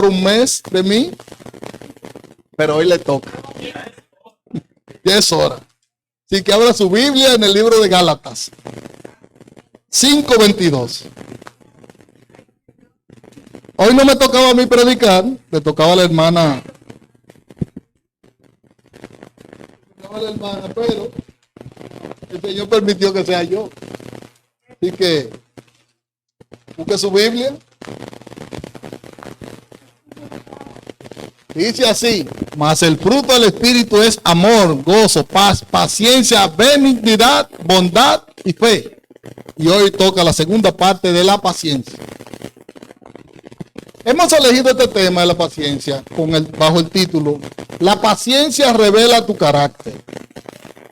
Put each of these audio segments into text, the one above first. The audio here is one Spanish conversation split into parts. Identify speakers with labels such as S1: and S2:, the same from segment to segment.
S1: un mes de mí, pero hoy le toca. Ya es hora. Así que abra su Biblia en el libro de Gálatas 5:22. Hoy no me tocaba a mí predicar, le tocaba a la hermana. Pero el Señor permitió que sea yo. Así que busque su Biblia. Dice así: mas el fruto del Espíritu es amor, gozo, paz, paciencia, benignidad, bondad y fe. Y hoy toca la segunda parte de la paciencia. Hemos elegido este tema de la paciencia bajo el título: la paciencia revela tu carácter.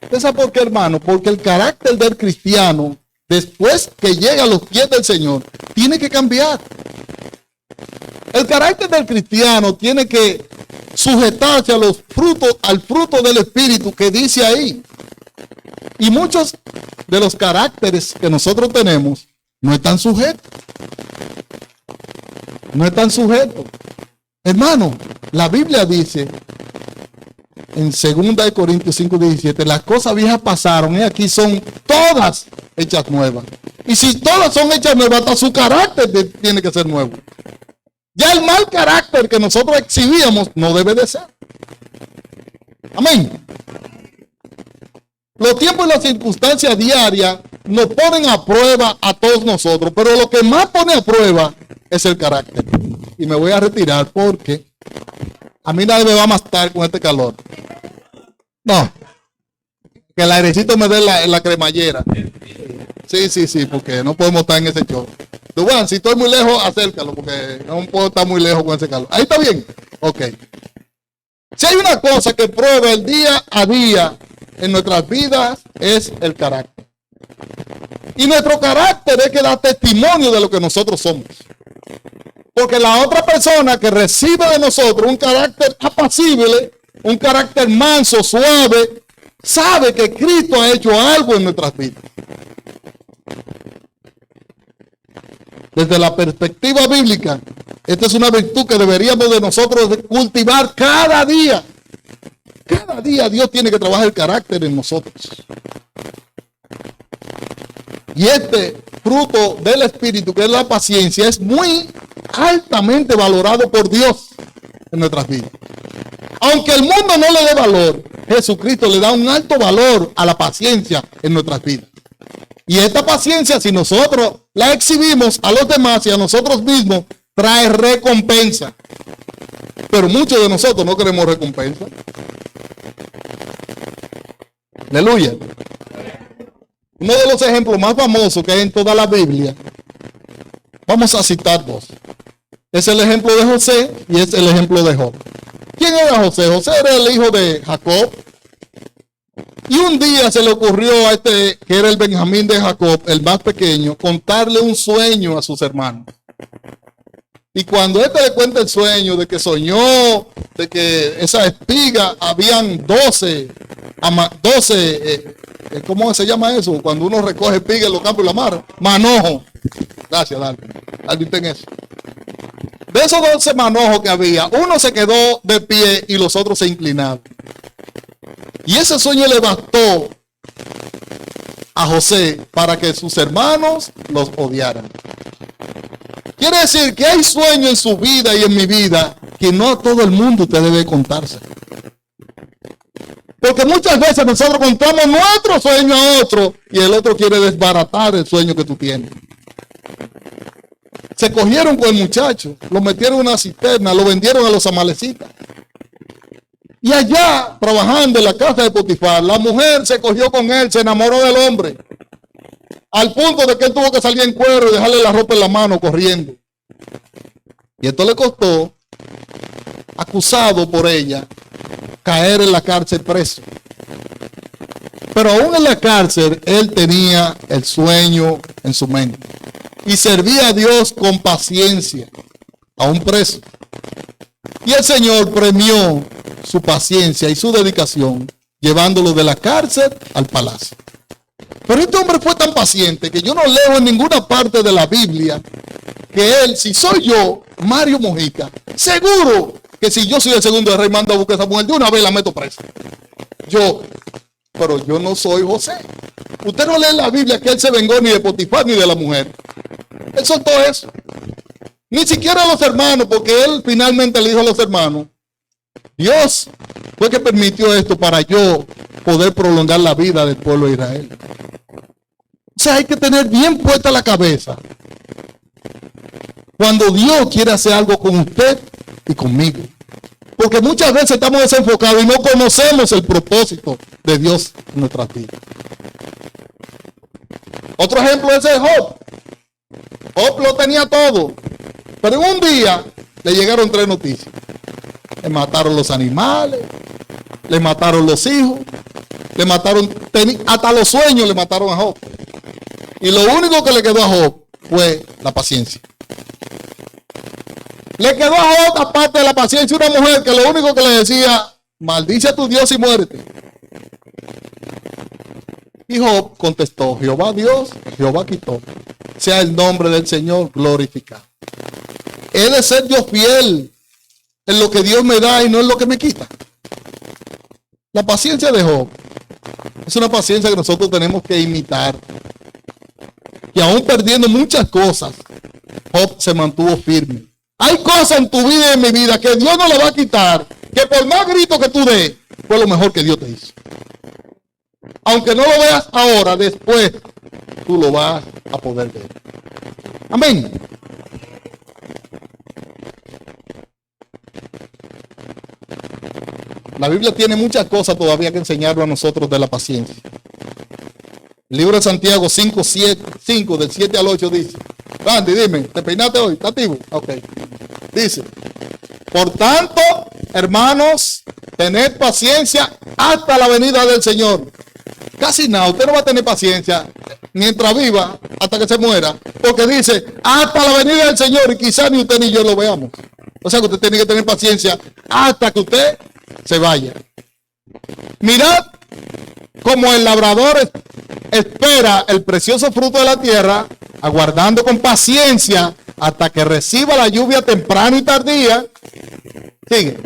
S1: ¿Usted sabe por qué, hermano? Porque el carácter del cristiano, después que llega a los pies del Señor, tiene que cambiar. El carácter del cristiano tiene que sujetarse a los frutos, al fruto del Espíritu que dice ahí. Y muchos de los caracteres que nosotros tenemos no están sujetos. No están sujetos. Hermano, la Biblia dice en 2 Corintios 5:17, las cosas viejas pasaron y aquí son todas hechas nuevas. Y si todas son hechas nuevas, hasta su carácter tiene que ser nuevo. Ya el mal carácter que nosotros exhibíamos no debe de ser. Amén. Los tiempos y las circunstancias diarias nos ponen a prueba a todos nosotros, pero lo que más pone a prueba es el carácter. Y me voy a retirar porque a mí nadie me va a matar con este calor. No. Que el airecito me dé la cremallera. Sí, porque no podemos estar en ese show. Bueno, si estoy muy lejos, acércalo, porque no puedo estar muy lejos con ese calor. Ahí está bien. Ok. Si hay una cosa que prueba el día a día en nuestras vidas, es el carácter. Y nuestro carácter es que da testimonio de lo que nosotros somos. Porque la otra persona que recibe de nosotros un carácter apacible, un carácter manso, suave, sabe que Cristo ha hecho algo en nuestras vidas. Desde la perspectiva bíblica, esta es una virtud que deberíamos de nosotros cultivar cada día. Cada día Dios tiene que trabajar el carácter en nosotros. Y este fruto del Espíritu, que es la paciencia, es muy altamente valorado por Dios en nuestras vidas. Aunque el mundo no le dé valor, Jesucristo le da un alto valor a la paciencia en nuestras vidas. Y esta paciencia, si nosotros la exhibimos a los demás y a nosotros mismos, trae recompensa. Pero muchos de nosotros no queremos recompensa. Aleluya. Uno de los ejemplos más famosos que hay en toda la Biblia, vamos a citar dos. Es el ejemplo de José y es el ejemplo de Job. ¿Quién era José? José era el hijo de Jacob. Y un día se le ocurrió a que era el Benjamín de Jacob, el más pequeño, contarle un sueño a sus hermanos. Y cuando le cuenta el sueño de que soñó, de que esa espiga habían 12, ¿cómo se llama eso? Cuando uno recoge espiga en los campos y la mar. Manojo. Gracias, Darwin, ten eso. De esos 12 manojos que había, uno se quedó de pie y los otros se inclinaron. Y ese sueño le bastó a José para que sus hermanos los odiaran. Quiere decir que hay sueños en su vida y en mi vida que no a todo el mundo te debe contarse. Porque muchas veces nosotros contamos nuestro sueño a otro y el otro quiere desbaratar el sueño que tú tienes. Se cogieron con el muchacho, lo metieron en una cisterna, lo vendieron a los amalecitas. Y allá, trabajando en la casa de Potifar, la mujer se cogió con él, se enamoró del hombre. Al punto de que él tuvo que salir en cuero y dejarle la ropa en la mano corriendo. Y esto le costó, acusado por ella, caer en la cárcel preso. Pero aún en la cárcel, él tenía el sueño en su mente. Y servía a Dios con paciencia, aún preso. Y el Señor premió su paciencia y su dedicación, llevándolo de la cárcel al palacio. Pero este hombre fue tan paciente que yo no leo en ninguna parte de la Biblia que él, si soy yo, Mario Mojica, seguro que si yo soy el segundo rey, mando a buscar a esa mujer, de una vez la meto presa. Pero yo no soy José. Usted no lee en la Biblia que él se vengó ni de Potifar ni de la mujer. Él soltó eso. Ni siquiera a los hermanos, porque él finalmente le dijo a los hermanos, Dios fue que permitió esto para yo poder prolongar la vida del pueblo de Israel. O sea, hay que tener bien puesta la cabeza cuando Dios quiere hacer algo con usted y conmigo. Porque muchas veces estamos desenfocados y no conocemos el propósito de Dios en nuestras vidas. Otro ejemplo es el Job. Job lo tenía todo. Pero en un día le llegaron 3 noticias. Le mataron los animales, le mataron los hijos, le mataron, hasta los sueños le mataron a Job. Y lo único que le quedó a Job fue la paciencia. Le quedó a Job, aparte de la paciencia, una mujer que lo único que le decía, maldice a tu Dios y muérete. Y Job contestó, Jehová Dios, Jehová quitó. Sea el nombre del Señor glorificado. He de ser yo fiel en lo que Dios me da y no en lo que me quita. La paciencia de Job es una paciencia que nosotros tenemos que imitar. Y aún perdiendo muchas cosas, Job se mantuvo firme. Hay cosas en tu vida y en mi vida que Dios no le va a quitar, que por más grito que tú des, fue lo mejor que Dios te hizo. Aunque no lo veas ahora, después tú lo vas a poder ver. Amén. La Biblia tiene muchas cosas todavía que enseñarnos a nosotros de la paciencia. El libro de Santiago 5, del 7 al 8 dice, Randy, dime, ¿te peinaste hoy? ¿Está activo? Ok. Dice, por tanto, hermanos, tened paciencia hasta la venida del Señor. Casi nada, usted no va a tener paciencia mientras viva hasta que se muera, porque dice, hasta la venida del Señor, y quizás ni usted ni yo lo veamos. O sea que usted tiene que tener paciencia hasta que usted se vaya. Mirad como el labrador espera el precioso fruto de la tierra, aguardando con paciencia hasta que reciba la lluvia temprana y tardía. Sigue.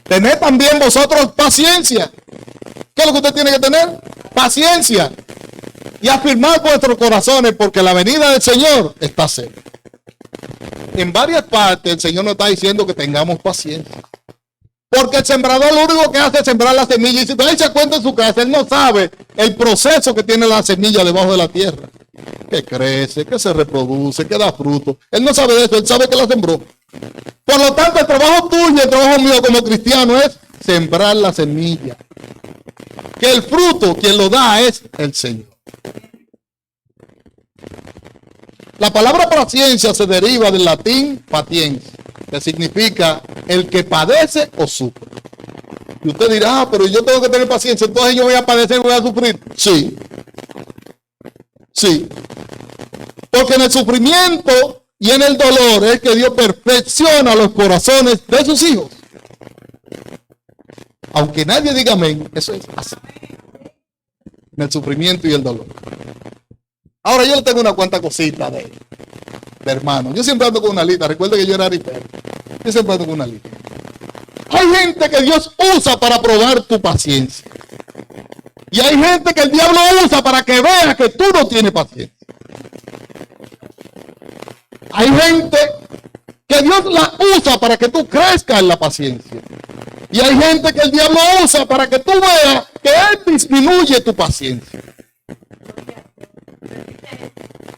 S1: Tened también vosotros paciencia. ¿Qué es lo que usted tiene que tener? Paciencia. Y afirmar vuestros corazones, porque la venida del Señor está cerca. En varias partes el Señor nos está diciendo que tengamos paciencia. Porque el sembrador lo único que hace es sembrar la semilla. Y si usted se cuenta en su casa, él no sabe el proceso que tiene la semilla debajo de la tierra. Que crece, que se reproduce, que da fruto. Él no sabe de eso, él sabe que la sembró. Por lo tanto, el trabajo tuyo y el trabajo mío como cristiano es sembrar la semilla. Que el fruto, quien lo da es el Señor. La palabra paciencia se deriva del latín patiens, que significa el que padece o sufre. Y usted dirá, pero yo tengo que tener paciencia, entonces yo voy a padecer, voy a sufrir. Sí. Sí. Porque en el sufrimiento y en el dolor es que Dios perfecciona los corazones de sus hijos. Aunque nadie diga amén, eso es así. En el sufrimiento y el dolor. Ahora yo le tengo una cuanta cosita de hermano. Yo siempre ando con una lista. Recuerda que yo era aripero. Yo siempre ando con una lista. Hay gente que Dios usa para probar tu paciencia. Y hay gente que el diablo usa para que vea que tú no tienes paciencia. Hay gente que Dios la usa para que tú crezcas en la paciencia. Y hay gente que el diablo usa para que tú veas que él disminuye tu paciencia.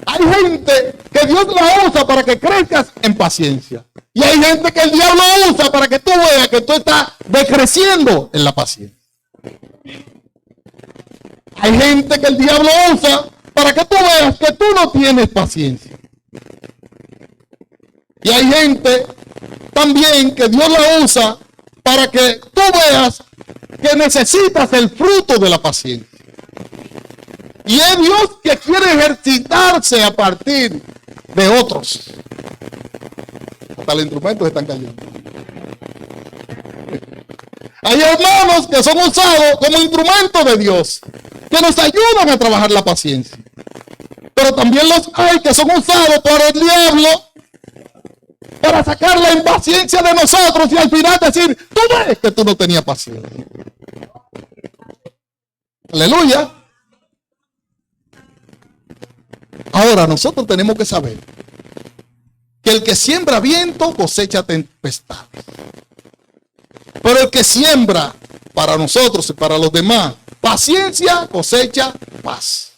S1: Hay gente que Dios la usa para que crezcas en paciencia. Y hay gente que el diablo usa para que tú veas que tú estás decreciendo en la paciencia. Hay gente que el diablo usa para que tú veas que tú no tienes paciencia. Y hay gente también que Dios la usa para que tú veas que necesitas el fruto de la paciencia. Y es Dios que quiere ejercitarse a partir de otros. Hasta los instrumentos están cayendo. Hay hermanos que son usados como instrumentos de Dios, que nos ayudan a trabajar la paciencia. Pero también los hay que son usados por el diablo para sacar la impaciencia de nosotros y al final decir, tú ves que tú no tenías paciencia. Aleluya. Ahora nosotros tenemos que saber que el que siembra viento cosecha tempestades. Pero el que siembra para nosotros y para los demás paciencia cosecha paz.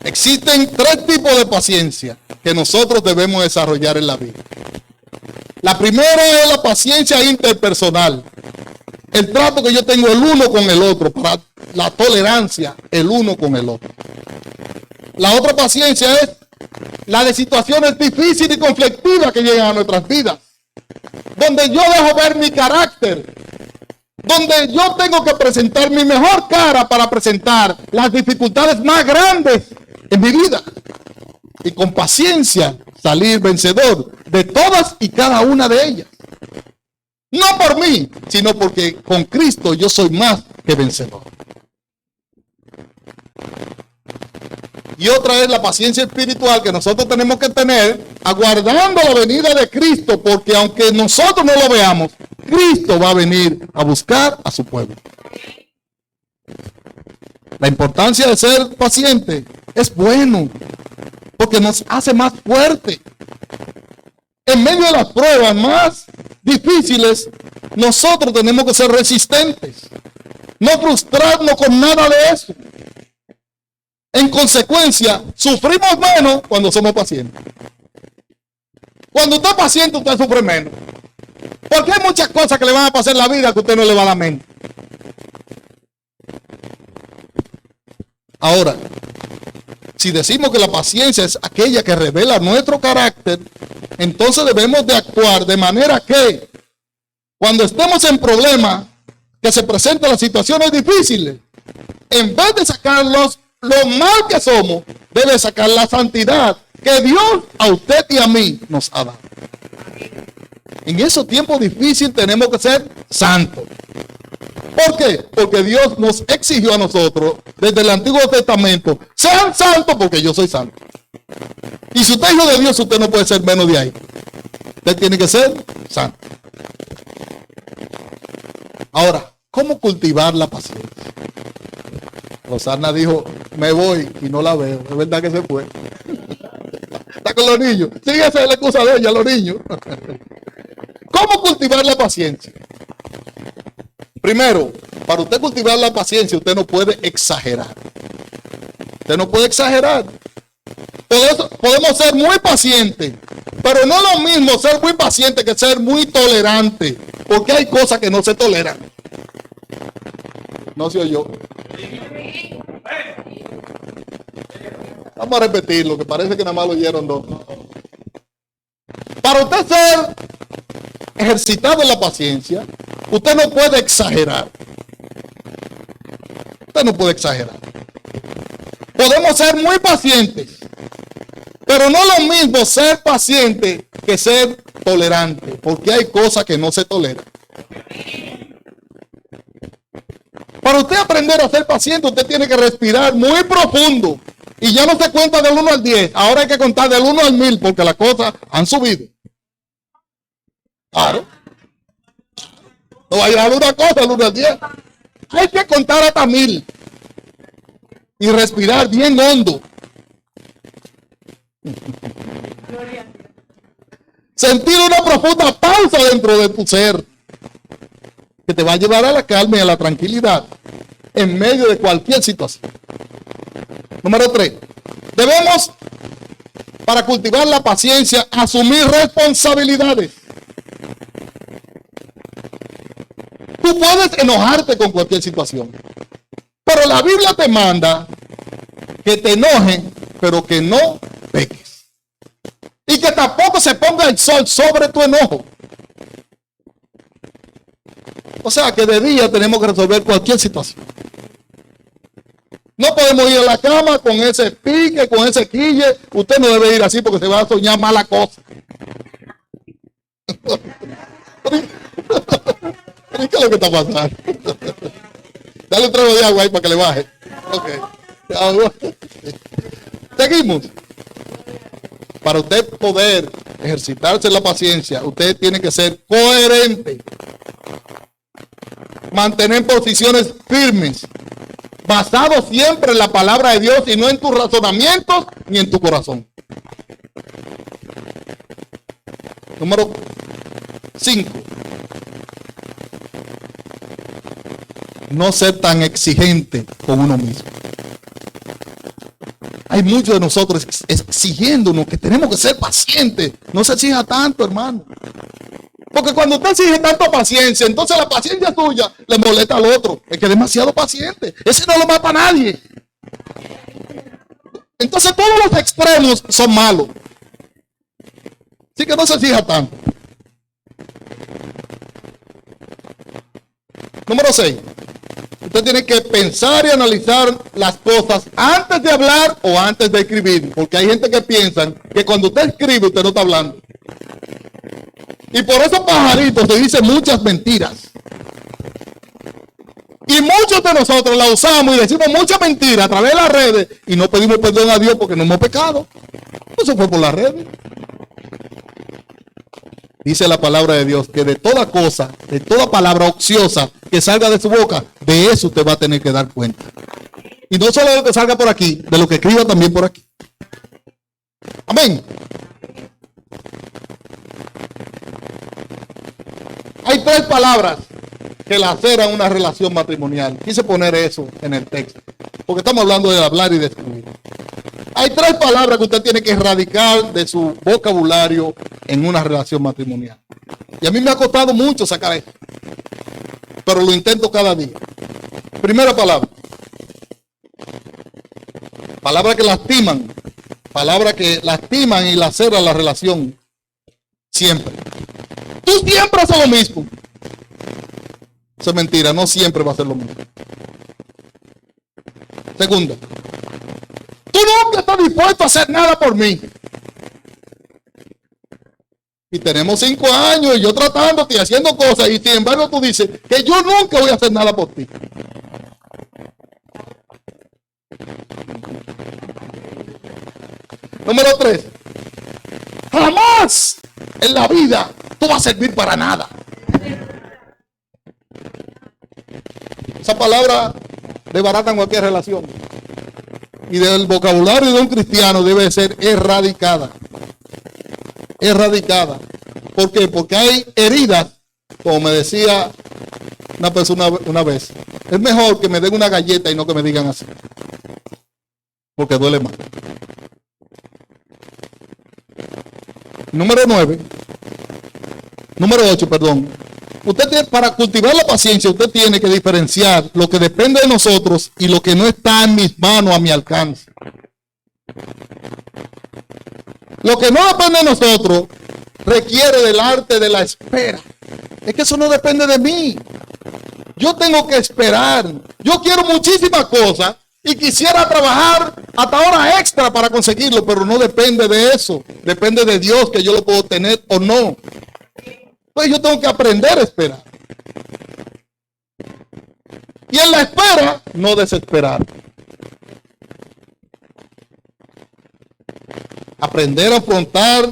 S1: Existen 3 tipos de paciencia que nosotros debemos desarrollar en la vida. La primera es la paciencia interpersonal. El trato que yo tengo el uno con el otro, para la tolerancia el uno con el otro. La otra paciencia es la de situaciones difíciles y conflictivas que llegan a nuestras vidas, donde yo dejo ver mi carácter, donde yo tengo que presentar mi mejor cara para presentar las dificultades más grandes en mi vida y con paciencia salir vencedor de todas y cada una de ellas. No por mí, sino porque con Cristo yo soy más que vencedor. Y otra es la paciencia espiritual que nosotros tenemos que tener aguardando la venida de Cristo, porque aunque nosotros no lo veamos, Cristo va a venir a buscar a su pueblo. La importancia de ser paciente es bueno, porque nos hace más fuerte. En medio de las pruebas más difíciles, nosotros tenemos que ser resistentes. No frustrarnos con nada de eso. En consecuencia, sufrimos menos cuando somos pacientes. Cuando usted es paciente, usted sufre menos. Porque hay muchas cosas que le van a pasar en la vida que usted no le va a la mente. Ahora, si decimos que la paciencia es aquella que revela nuestro carácter, entonces debemos de actuar de manera que cuando estemos en problemas, que se presentan las situaciones difíciles, en vez de sacarlos lo mal que somos, debe sacar la santidad que Dios a usted y a mí nos ha dado. En esos tiempos difíciles tenemos que ser santos. ¿Por qué? Porque Dios nos exigió a nosotros desde el Antiguo Testamento, sean santos porque yo soy santo. Y si usted es hijo de Dios, usted no puede ser menos de ahí. Usted tiene que ser santo. Ahora, ¿cómo cultivar la paciencia? Rosana dijo, me voy y no la veo. Es verdad que se fue. Está con los niños. Sí, esa es la excusa de ella, los niños. ¿Cómo cultivar la paciencia? Primero, para usted cultivar la paciencia, usted no puede exagerar. Usted no puede exagerar. Podemos ser muy pacientes, pero no es lo mismo ser muy paciente que ser muy tolerante, porque hay cosas que no se toleran. No se oyó. Vamos a repetirlo, que parece que nada más lo oyeron dos. Para usted ser ejercitado en la paciencia, usted no puede exagerar. Usted no puede exagerar. Podemos ser muy pacientes, pero no es lo mismo ser paciente que ser tolerante, porque hay cosas que no se toleran. Para usted aprender a ser paciente, usted tiene que respirar muy profundo. Y ya no se cuenta del 1 al 10. Ahora hay que contar del 1 al 1000 porque las cosas han subido. Claro. No va a llegar una cosa del 1 al 10. Hay que contar hasta 1000. Y respirar bien hondo. Sentir una profunda pausa dentro de tu ser, que te va a llevar a la calma y a la tranquilidad en medio de cualquier situación. Número 3. Debemos, para cultivar la paciencia, asumir responsabilidades. Tú puedes enojarte con cualquier situación, pero la Biblia te manda que te enojes, pero que no peques. Y que tampoco se ponga el sol sobre tu enojo. O sea que de día tenemos que resolver cualquier situación. No podemos ir a la cama con ese pique, con ese quille. Usted no debe ir así porque se va a soñar mala cosa. ¿Qué es lo que está pasando? Dale un trago de agua ahí para que le baje. Ok. Seguimos. para usted poder ejercitarse en la paciencia, usted tiene que ser coherente. Mantener posiciones firmes, basado siempre en la palabra de Dios y no en tus razonamientos ni en tu corazón. Número 5. No ser tan exigente con uno mismo. Hay muchos de nosotros exigiéndonos que tenemos que ser pacientes. No se exija tanto, hermano. Porque cuando usted exige tanta paciencia, entonces la paciencia tuya le molesta al otro. Es que es demasiado paciente. Ese no lo mata a nadie. Entonces todos los extremos son malos. Así que no se exija tanto. Número 6. Usted tiene que pensar y analizar las cosas antes de hablar o antes de escribir. Porque hay gente que piensa que cuando usted escribe, usted no está hablando. Y por esos pajaritos se dicen muchas mentiras. Y muchos de nosotros la usamos y decimos muchas mentiras a través de las redes y no pedimos perdón a Dios porque no hemos pecado. Eso fue por las redes. Dice la palabra de Dios que de toda cosa, de toda palabra ociosa que salga de su boca, de eso usted va a tener que dar cuenta. Y no solo de lo que salga por aquí, de lo que escriba también por aquí. Amén. Hay 3 palabras que laceran una relación matrimonial. Quise poner eso en el texto, porque estamos hablando de hablar y de escribir. Hay 3 palabras que usted tiene que erradicar de su vocabulario en una relación matrimonial. Y a mí me ha costado mucho sacar esto, pero lo intento cada día. Primera palabra. Palabras que lastiman. Palabras que lastiman y laceran la relación. Siempre. Tú siempre haces lo mismo. Eso es mentira, no siempre va a ser lo mismo. Segunda. Tú nunca estás dispuesto a hacer nada por mí. Y tenemos 5 años y yo tratándote y haciendo cosas y sin embargo tú dices que yo nunca voy a hacer nada por ti. Número 3. Jamás en la vida tú vas a servir para nada. Esa palabra desbarata en cualquier relación. Y del vocabulario de un cristiano debe ser erradicada. Erradicada. ¿Por qué? Porque hay heridas, como me decía una persona una vez. Es mejor que me den una galleta y no que me digan así. Porque duele más. Número 8, perdón. Usted tiene, para cultivar la paciencia, usted tiene que diferenciar lo que depende de nosotros y lo que no está en mis manos, a mi alcance. Lo que no depende de nosotros requiere del arte de la espera. Es que eso no depende de mí. Yo tengo que esperar. Yo quiero muchísimas cosas y quisiera trabajar hasta hora extra para conseguirlo, pero no depende de eso. Depende de Dios que yo lo puedo tener o no. Entonces yo tengo que aprender a esperar. Y en la espera, no desesperar. Aprender a afrontar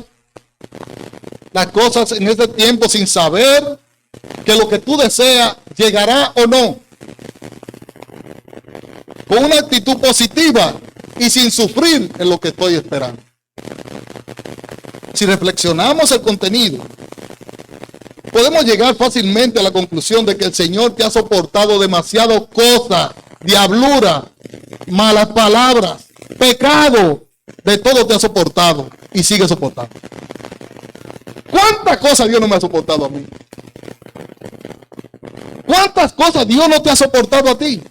S1: las cosas en este tiempo sin saber que lo que tú deseas llegará o no. Con una actitud positiva y sin sufrir en lo que estoy esperando. Si reflexionamos el contenido, podemos llegar fácilmente a la conclusión de que el Señor te ha soportado demasiadas cosas, diablura, malas palabras, pecado, de todo te ha soportado y sigue soportando. ¿Cuántas cosas Dios no me ha soportado a mí? ¿Cuántas cosas Dios no te ha soportado a ti?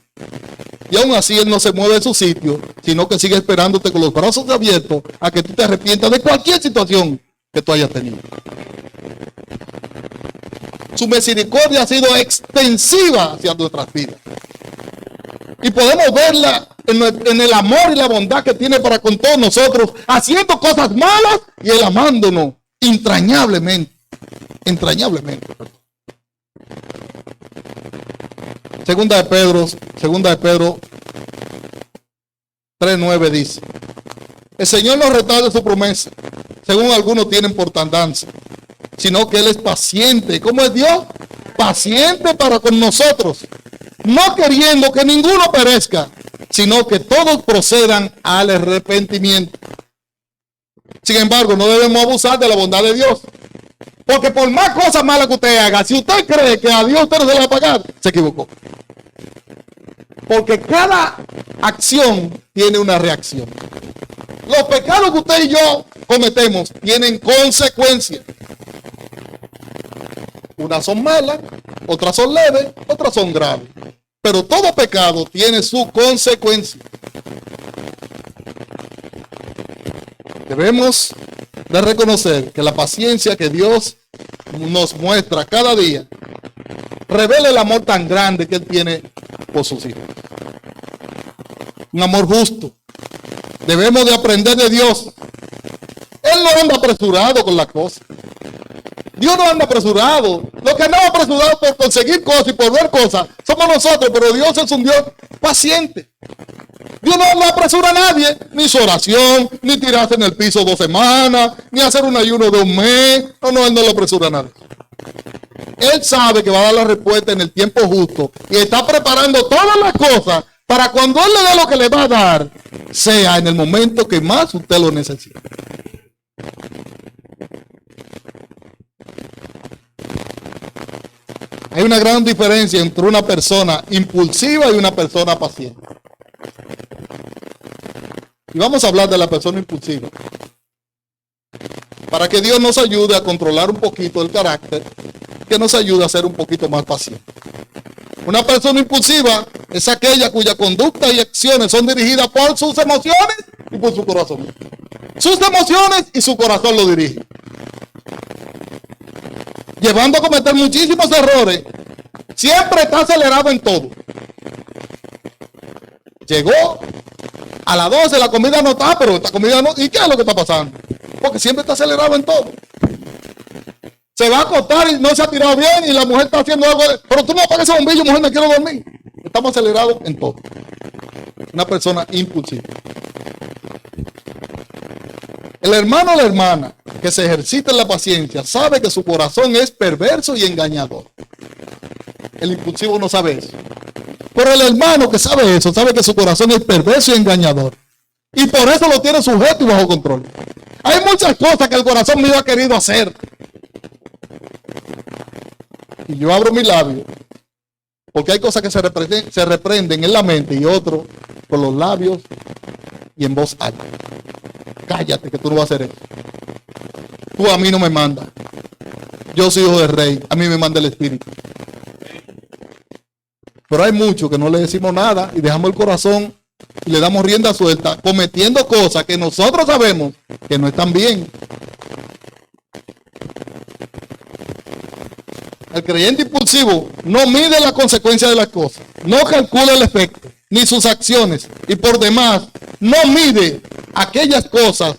S1: Y aún así Él no se mueve de su sitio, sino que sigue esperándote con los brazos abiertos a que tú te arrepientas de cualquier situación que tú hayas tenido. Su misericordia ha sido extensiva hacia nuestras vidas. Y podemos verla en el amor y la bondad que tiene para con todos nosotros, haciendo cosas malas y Él amándonos entrañablemente. Entrañablemente. Segunda de Pedro 3:9 dice: el Señor no retarda su promesa, según algunos tienen por tardanza, sino que Él es paciente. ¿Cómo es Dios? Paciente para con nosotros, no queriendo que ninguno perezca, sino que todos procedan al arrepentimiento. Sin embargo, no debemos abusar de la bondad de Dios, porque por más cosas malas que usted haga, si usted cree que a Dios usted no se le va a pagar, se equivocó. Porque cada acción tiene una reacción. Los pecados que usted y yo cometemos tienen consecuencias. Unas son malas, otras son leves, otras son graves. Pero todo pecado tiene su consecuencia. Debemos de reconocer que la paciencia que Dios nos muestra cada día revela el amor tan grande que Él tiene por sus hijos. Un amor justo. Debemos de aprender de Dios. Él no anda apresurado con las cosas. Dios no anda apresurado. Los que andamos apresurados por conseguir cosas y por ver cosas somos nosotros, pero Dios es un Dios paciente. Dios no le apresura a nadie, ni su oración, ni tirarse en el piso 2 semanas, ni hacer un ayuno de un mes. No, Él no le apresura a nadie. Él sabe que va a dar la respuesta en el tiempo justo y está preparando todas las cosas para cuando Él le dé lo que le va a dar, sea en el momento que más usted lo necesite. Hay una gran diferencia entre una persona impulsiva y una persona paciente. Y vamos a hablar de la persona impulsiva, para que Dios nos ayude a controlar un poquito el carácter, que nos ayude a ser un poquito más paciente. Una persona impulsiva es aquella cuya conducta y acciones son dirigidas por sus emociones y por su corazón. Sus emociones y su corazón lo dirigen, llevando a cometer muchísimos errores. Siempre está acelerado en todo. Llegó a las 12, la comida no está, pero esta comida no. ¿Y qué es lo que está pasando? Porque siempre está acelerado en todo. Se va a acostar y no se ha tirado bien y la mujer está haciendo algo. Pero tú no apagas ese bombillo, mujer, me quiero dormir. Estamos acelerados en todo. Una persona impulsiva. El hermano o la hermana que se ejercita en la paciencia sabe que su corazón es perverso y engañador. El impulsivo no sabe eso. Pero el hermano que sabe eso, sabe que su corazón es perverso y engañador. Y por eso lo tiene sujeto y bajo control. Hay muchas cosas que el corazón mío ha querido hacer. Y yo abro mi labio. Porque hay cosas que se reprenden en la mente y otros con los labios y en voz alta. Cállate que tú no vas a hacer eso. Tú a mí no me mandas. Yo soy hijo del rey. A mí me manda el Espíritu. Pero hay muchos que no le decimos nada y dejamos el corazón y le damos rienda suelta, cometiendo cosas que nosotros sabemos que no están bien. El creyente impulsivo no mide la consecuencia de las cosas, no calcula el efecto, ni sus acciones, y por demás no mide aquellas cosas,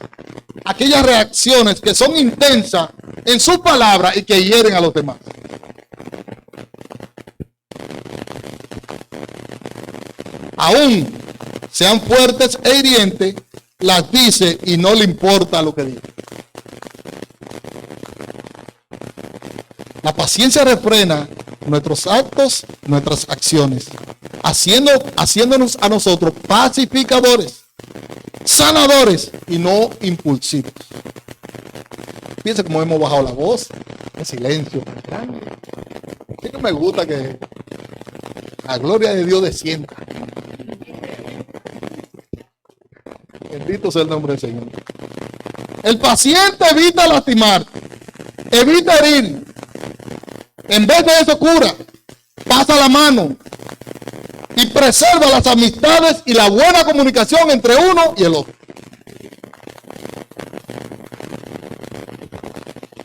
S1: aquellas reacciones que son intensas en sus palabras y que hieren a los demás. Aún sean fuertes e hirientes, las dice y no le importa lo que diga. La paciencia refrena nuestros actos, nuestras acciones, haciéndonos a nosotros pacificadores, sanadores y no impulsivos. Piensa cómo hemos bajado la voz, el silencio. Es que me gusta que la gloria de Dios descienda. Bendito sea el nombre del Señor. El paciente evita lastimar, evita herir. En vez de eso cura, pasa la mano y preserva las amistades y la buena comunicación entre uno y el otro.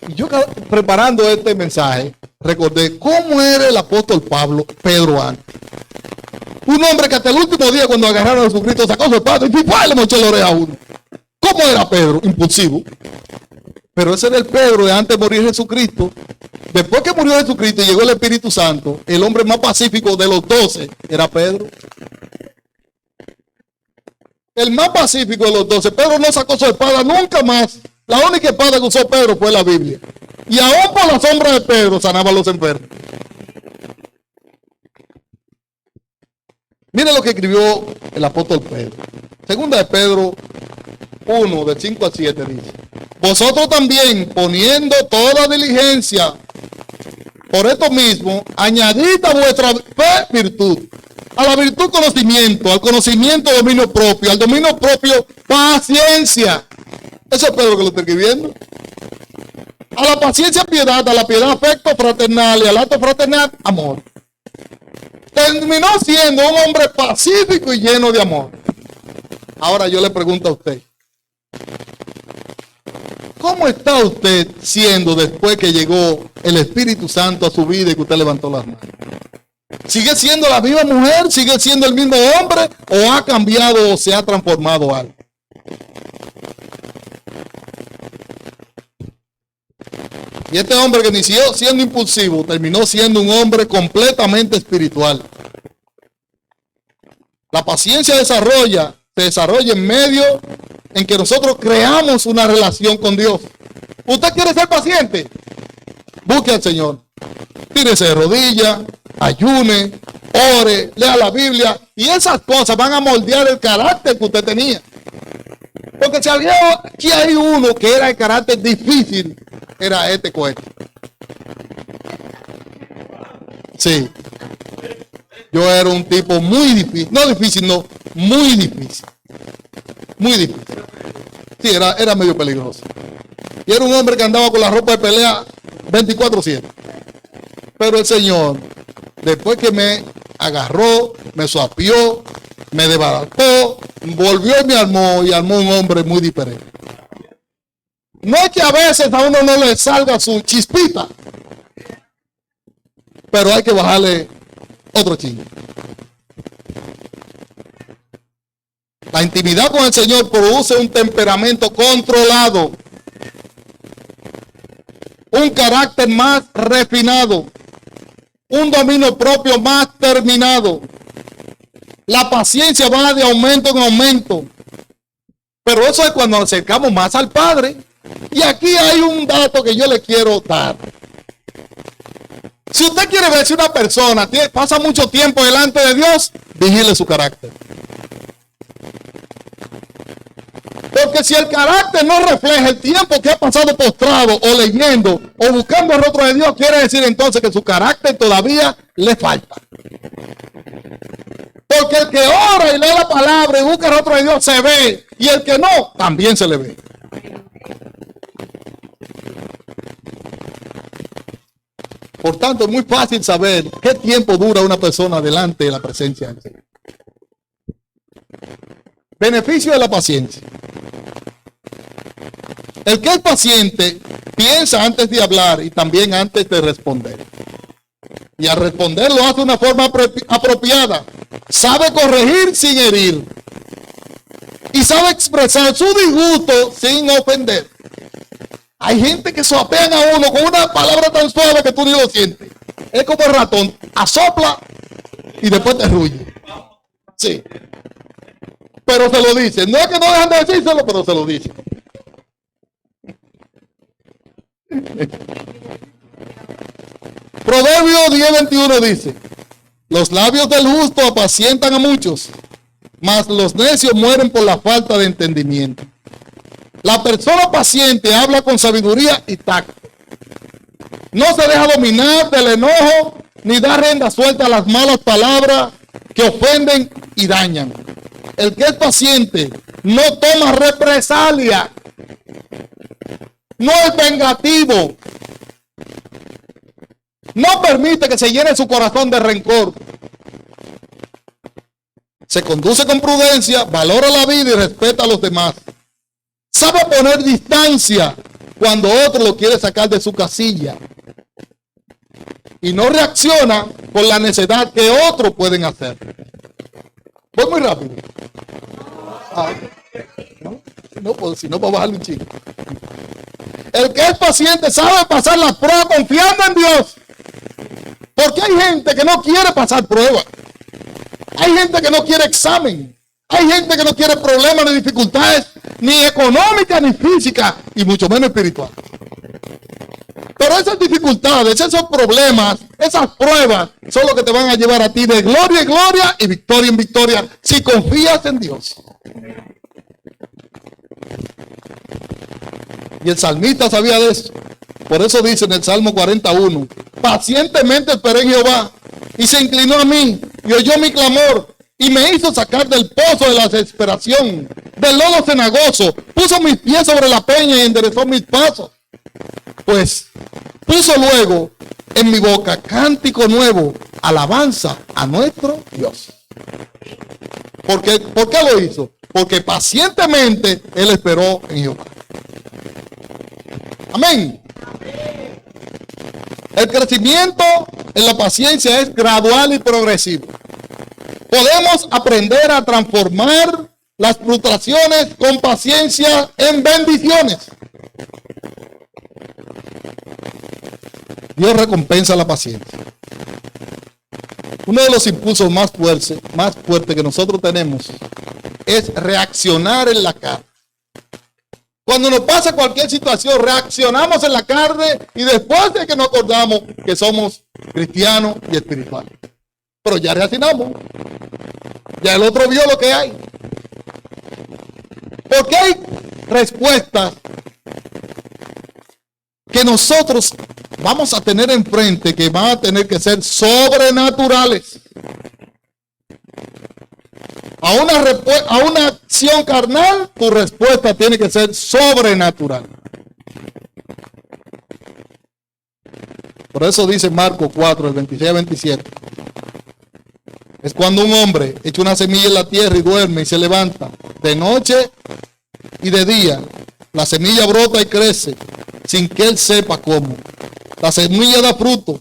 S1: Y yo preparando este mensaje, recordé cómo era el apóstol Pedro antes. Un hombre que hasta el último día cuando agarraron a Jesucristo sacó su espada y le mochó la oreja a uno. ¿Cómo era Pedro? Impulsivo. Pero ese era el Pedro de antes de morir Jesucristo. Después que murió Jesucristo y llegó el Espíritu Santo, el hombre más pacífico de los 12 era Pedro. El más pacífico de los 12. Pedro no sacó su espada nunca más La única espada que usó Pedro fue la Biblia. Y aún por la sombra de Pedro sanaba a los enfermos. Mire lo que escribió el apóstol Pedro. Segunda de Pedro 1, de 5 a 7 dice: vosotros también, poniendo toda diligencia por esto mismo, añadid a vuestra fe virtud, a la virtud conocimiento, al conocimiento dominio propio, al dominio propio paciencia. Eso es Pedro que lo está escribiendo. A la paciencia piedad, a la piedad afecto fraternal y al acto fraternal amor. Terminó siendo un hombre pacífico y lleno de amor. Ahora yo le pregunto a usted, ¿cómo está usted siendo después que llegó el Espíritu Santo a su vida y que usted levantó las manos? ¿Sigue siendo la misma mujer? ¿Sigue siendo el mismo hombre? ¿O ha cambiado o se ha transformado algo? Y este hombre que inició siendo impulsivo, terminó siendo un hombre completamente espiritual. La paciencia se desarrolla en medio en que nosotros creamos una relación con Dios. ¿Usted quiere ser paciente? Busque al Señor. Tírese de rodillas, ayune, ore, lea la Biblia. Y esas cosas van a moldear el carácter que usted tenía. Porque si aquí hay uno que era de carácter difícil, era este cohete. Sí. Yo era un tipo muy difícil. No difícil, no. Muy difícil. Muy difícil. Sí, era medio peligroso. Y era un hombre que andaba con la ropa de pelea 24/7. Pero el Señor, después que me agarró, me suapió, me desbarató, volvió y me armó un hombre muy diferente. No es que a veces a uno no le salga su chispita, pero hay que bajarle otro chingo. La intimidad con el Señor produce un temperamento controlado, un carácter más refinado, un dominio propio más terminado. La paciencia va de aumento en aumento. Pero eso es cuando nos acercamos más al Padre. Y aquí hay un dato que yo le quiero dar. Si usted quiere ver si una persona pasa mucho tiempo delante de Dios, vigile su carácter. Porque si el carácter no refleja el tiempo que ha pasado postrado o leyendo o buscando el rostro de Dios, quiere decir entonces que su carácter todavía le falta. Porque el que ora y lee la palabra y busca el rostro de Dios se ve, y el que no, también se le ve. Por tanto, es muy fácil saber qué tiempo dura una persona delante de la presencia del Señor. Beneficio de la paciencia. El que es paciente piensa antes de hablar y también antes de responder. Y al responder lo hace de una forma apropiada. Sabe corregir sin herir. Y sabe expresar su disgusto sin ofender. Hay gente que sopean a uno con una palabra tan suave que tú ni lo sientes. Es como el ratón. Asopla y después te ruye. Sí. Pero se lo dice. No es que no dejan de decírselo, pero se lo dice. Proverbio 10:21 dice: los labios del justo apacientan a muchos, mas los necios mueren por la falta de entendimiento. La persona paciente habla con sabiduría y tacto. No se deja dominar del enojo, ni da rienda suelta a las malas palabras que ofenden y dañan. El que es paciente no toma represalia, no es vengativo, no permite que se llene su corazón de rencor. Se conduce con prudencia, valora la vida y respeta a los demás. Sabe poner distancia cuando otro lo quiere sacar de su casilla. Y no reacciona por la necedad que otros pueden hacer. Voy muy rápido. No puedo, si no, para bajarle un chico. El que es paciente sabe pasar las pruebas confiando en Dios. Porque hay gente que no quiere pasar pruebas. Hay gente que no quiere examen. Hay gente que no quiere problemas ni dificultades. ni económica, ni física, y mucho menos espiritual. Pero esas dificultades, esos problemas, esas pruebas, son los que te van a llevar a ti de gloria en gloria y victoria en victoria, si confías en Dios. Y el salmista sabía de eso. Por eso dice en el Salmo 41, pacientemente esperé en Jehová, y se inclinó a mí, y oyó mi clamor, y me hizo sacar del pozo de la desesperación, del lodo cenagoso, puso mis pies sobre la peña y enderezó mis pasos. Pues puso luego en mi boca cántico nuevo, alabanza a nuestro Dios. ¿Por qué lo hizo? Porque pacientemente él esperó en Jehová. Amén. El crecimiento en la paciencia es gradual y progresivo. Podemos aprender a transformar las frustraciones con paciencia en bendiciones. Dios recompensa la paciencia. Uno de los impulsos más fuertes que nosotros tenemos es reaccionar en la carne. Cuando nos pasa cualquier situación, reaccionamos en la carne y después de que nos acordamos que somos cristianos y espirituales. Pero ya reaccionamos. Ya el otro vio lo que hay. Porque hay respuestas que nosotros vamos a tener enfrente que van a tener que ser sobrenaturales. A una acción carnal, tu respuesta tiene que ser sobrenatural. Por eso dice Marcos 4, el 26 al 27. Es cuando un hombre echa una semilla en la tierra y duerme y se levanta de noche y de día. La semilla brota y crece sin que él sepa cómo. La semilla da fruto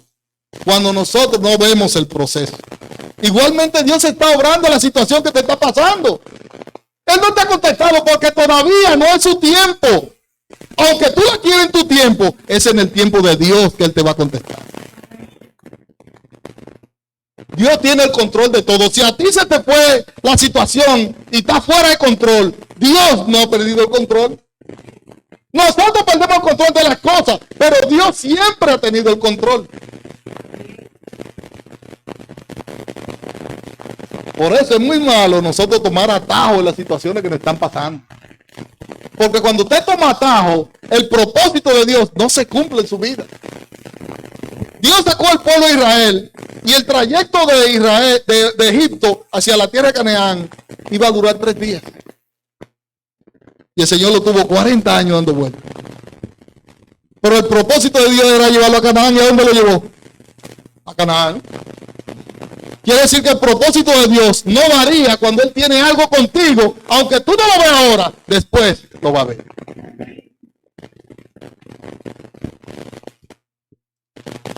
S1: cuando nosotros no vemos el proceso. Igualmente Dios está obrando la situación que te está pasando. Él no te ha contestado porque todavía no es su tiempo. Aunque tú la quieres en tu tiempo, es en el tiempo de Dios que Él te va a contestar. Dios tiene el control de todo. Si a ti se te fue la situación y está fuera de control, Dios no ha perdido el control. Nosotros perdemos el control de las cosas, pero Dios siempre ha tenido el control. Por eso es muy malo nosotros tomar atajo en las situaciones que nos están pasando. Porque cuando usted toma atajo, el propósito de Dios no se cumple en su vida. Dios sacó al pueblo de Israel y el trayecto de Israel, de Egipto hacia la tierra de Canaán iba a durar 3 días. Y el Señor lo tuvo 40 años dando vueltas. Pero el propósito de Dios era llevarlo a Canaán. ¿Y a dónde lo llevó? A Canaán. Quiere decir que el propósito de Dios no varía cuando Él tiene algo contigo. Aunque tú no lo veas ahora, después lo va a ver.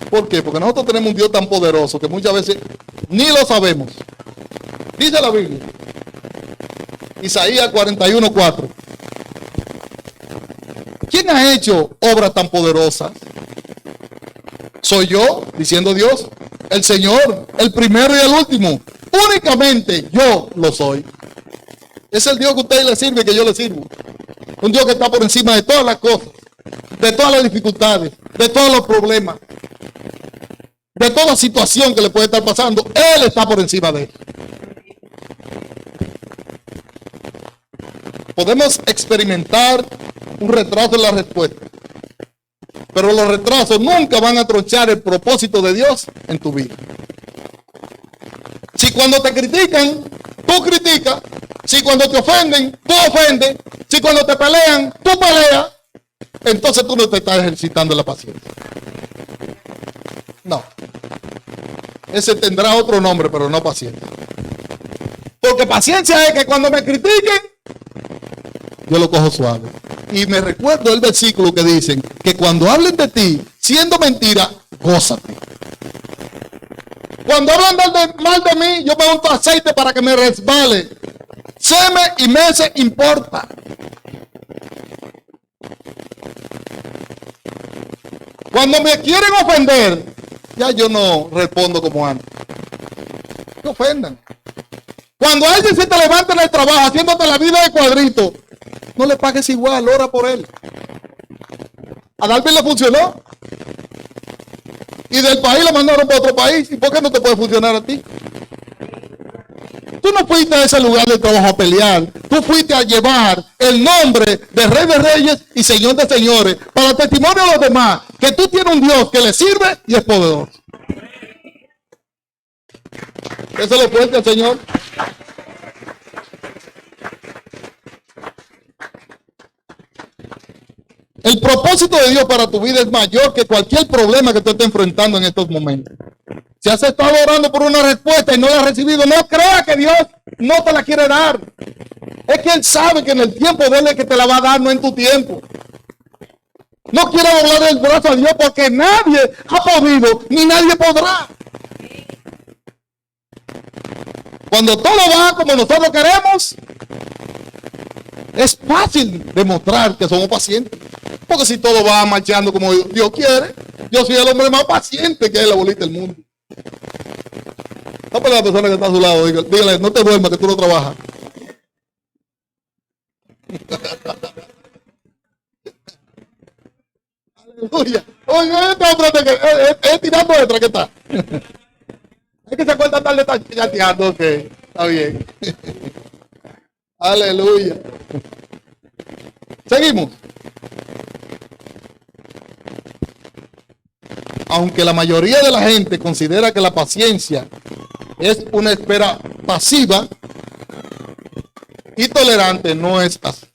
S1: ¿Por qué? Porque nosotros tenemos un Dios tan poderoso que muchas veces ni lo sabemos. Dice la Biblia. Isaías 41:4. ¿Quién ha hecho obras tan poderosas? ¿Soy yo? Diciendo Dios. El Señor, el primero y el último. Únicamente yo lo soy. Es el Dios que a usted le sirve, que yo le sirvo. Un Dios que está por encima de todas las cosas, de todas las dificultades, de todos los problemas, de toda situación que le puede estar pasando. Él está por encima de él. Podemos experimentar un retraso en la respuesta, pero los retrasos nunca van a tronchar el propósito de Dios en tu vida. Si cuando te critican, tú criticas. Si cuando te ofenden, tú ofendes. Si cuando te pelean, tú peleas. Entonces tú no te estás ejercitando la paciencia. No. Ese tendrá otro nombre, pero no paciencia. Porque paciencia es que cuando me critiquen, yo lo cojo suave. Y me recuerdo el versículo que dicen que cuando hablen de ti, siendo mentira, gózate. Cuando hablan mal de mí, yo me unto aceite para que me resbale. Seme y me se importa. Cuando me quieren ofender, ya yo no respondo como antes. No ofendan. Cuando alguien se te levanta en el trabajo haciéndote la vida de cuadrito, no le pagues igual, ora por él. A Darwin le funcionó. Y del país le mandaron para otro país. ¿Y por qué no te puede funcionar a ti? Tú no fuiste a ese lugar de trabajo a pelear. Tú fuiste a llevar el nombre de Rey de Reyes y Señor de Señores para testimonio a los demás que tú tienes un Dios que le sirve y es poderoso. Eso es lo fuerte al Señor. El propósito de Dios para tu vida es mayor que cualquier problema que tú estés enfrentando en estos momentos. Si has estado orando por una respuesta y no la has recibido, no creas que Dios no te la quiere dar. Es que Él sabe que en el tiempo de Él es que te la va a dar, no en tu tiempo. No quiero doblar el brazo a Dios porque nadie ha podido ni nadie podrá. Cuando todo va como nosotros queremos, es fácil demostrar que somos pacientes. Porque si todo va marchando como Dios quiere, yo soy el hombre más paciente que es la bolita del mundo. No, pero la persona que está a su lado, dígale, no te duermas que tú no trabajas. Aleluya. Oye, este hombre es tirando extra que está. Es que se acuerda tarde, está chateando, ok. Está bien. Aleluya. Seguimos. Aunque la mayoría de la gente considera que la paciencia es una espera pasiva y tolerante, no es así.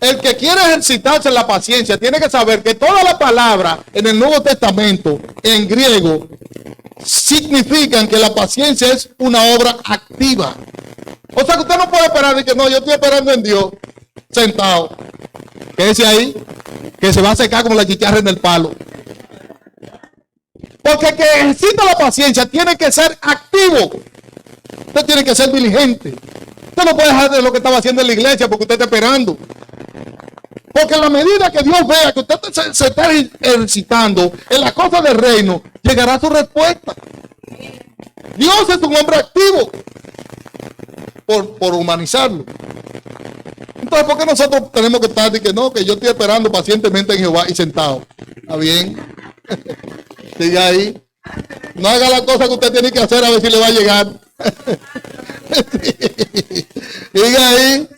S1: El que quiere ejercitarse en la paciencia tiene que saber que todas las palabras en el Nuevo Testamento, en griego, significan que la paciencia es una obra activa. O sea que usted no puede esperar y que no, yo estoy esperando en Dios, sentado. Quédese ahí, que se va a secar como la chicharra en el palo. Porque el que ejercita la paciencia tiene que ser activo. Usted tiene que ser diligente. Usted no puede dejar de lo que estaba haciendo en la iglesia porque usted está esperando. Porque en la medida que Dios vea que usted se está ejercitando en las cosas del reino, llegará su respuesta. Dios es un hombre activo. Por humanizarlo. Entonces, ¿por qué nosotros tenemos que estar y que no, que yo estoy esperando pacientemente en Jehová y sentado? ¿Está bien? Siga ahí. No haga la cosa que usted tiene que hacer a ver si le va a llegar. Siga ahí.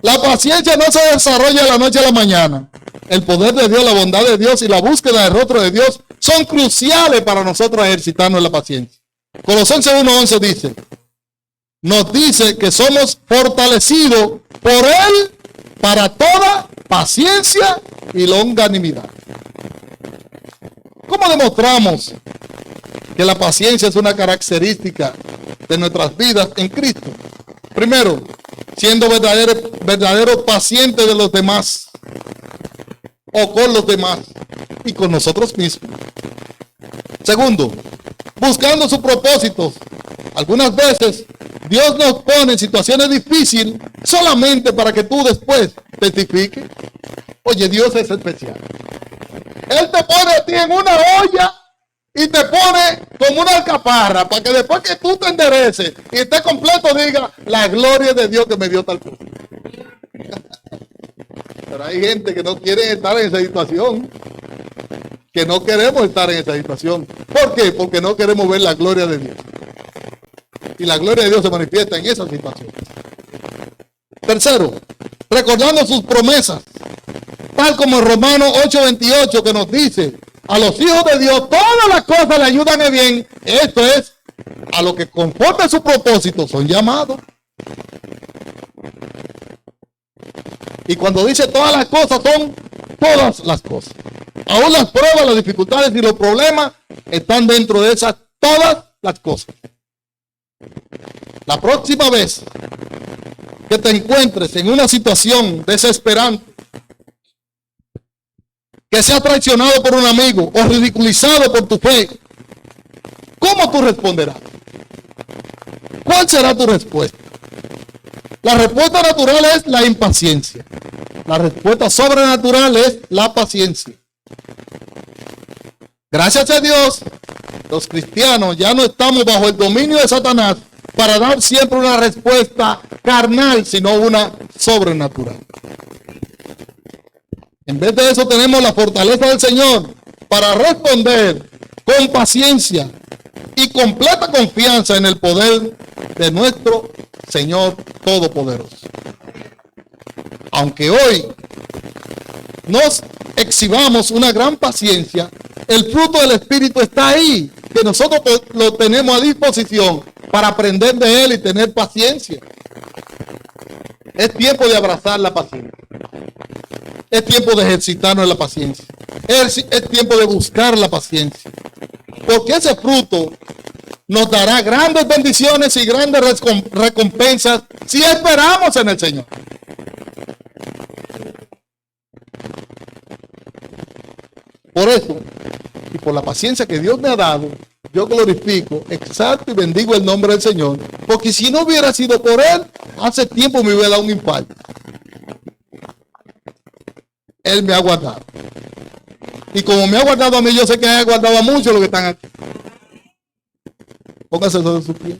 S1: La paciencia no se desarrolla de la noche a la mañana. El poder de Dios, la bondad de Dios y la búsqueda del rostro de Dios son cruciales para nosotros ejercitarnos en la paciencia. Colosenses 1:11 dice, nos dice que somos fortalecidos por Él para toda paciencia y longanimidad. ¿Cómo demostramos que la paciencia es una característica de nuestras vidas en Cristo? Primero, siendo verdaderos pacientes de los demás o con los demás y con nosotros mismos. Segundo, buscando sus propósitos. Algunas veces Dios nos pone en situaciones difíciles solamente para que tú después testifiques. Oye, Dios es especial. Él te pone a ti en una olla y te pone como una alcaparra para que después que tú te endereces y estés completo diga la gloria de Dios que me dio tal cosa. Pero hay gente que no quiere estar en esa situación. Que no queremos estar en esa situación. ¿Por qué? Porque no queremos ver la gloria de Dios. Y la gloria de Dios se manifiesta en esa situación. Tercero, recordando sus promesas. Tal como en Romanos 8:28 que nos dice, a los hijos de Dios todas las cosas le ayudan a bien. Esto es, a lo que conforme a su propósito son llamados. Y cuando dice todas las cosas, son todas las cosas. Aún las pruebas, las dificultades y los problemas están dentro de esas todas las cosas. La próxima vez que te encuentres en una situación desesperante, que seas traicionado por un amigo o ridiculizado por tu fe, ¿cómo tú responderás? ¿Cuál será tu respuesta? La respuesta natural es la impaciencia. La respuesta sobrenatural es la paciencia. Gracias a Dios, los cristianos ya no estamos bajo el dominio de Satanás para dar siempre una respuesta carnal, sino una sobrenatural. En vez de eso tenemos la fortaleza del Señor para responder con paciencia y completa confianza en el poder de nuestro Señor Todopoderoso. Aunque hoy nos exhibamos una gran paciencia, el fruto del Espíritu está ahí, que nosotros lo tenemos a disposición para aprender de Él y tener paciencia. Es tiempo de abrazar la paciencia. Es tiempo de ejercitarnos en la paciencia. Es tiempo de buscar la paciencia. Porque ese fruto nos dará grandes bendiciones y grandes recompensas si esperamos en el Señor. Por eso, y por la paciencia que Dios me ha dado, yo glorifico, exalto y bendigo el nombre del Señor. Porque si no hubiera sido por Él, hace tiempo me hubiera dado un infarto. Él me ha guardado. Y como me ha guardado a mí, yo sé que ha guardado a muchos los que están aquí. Póngase sobre su pie.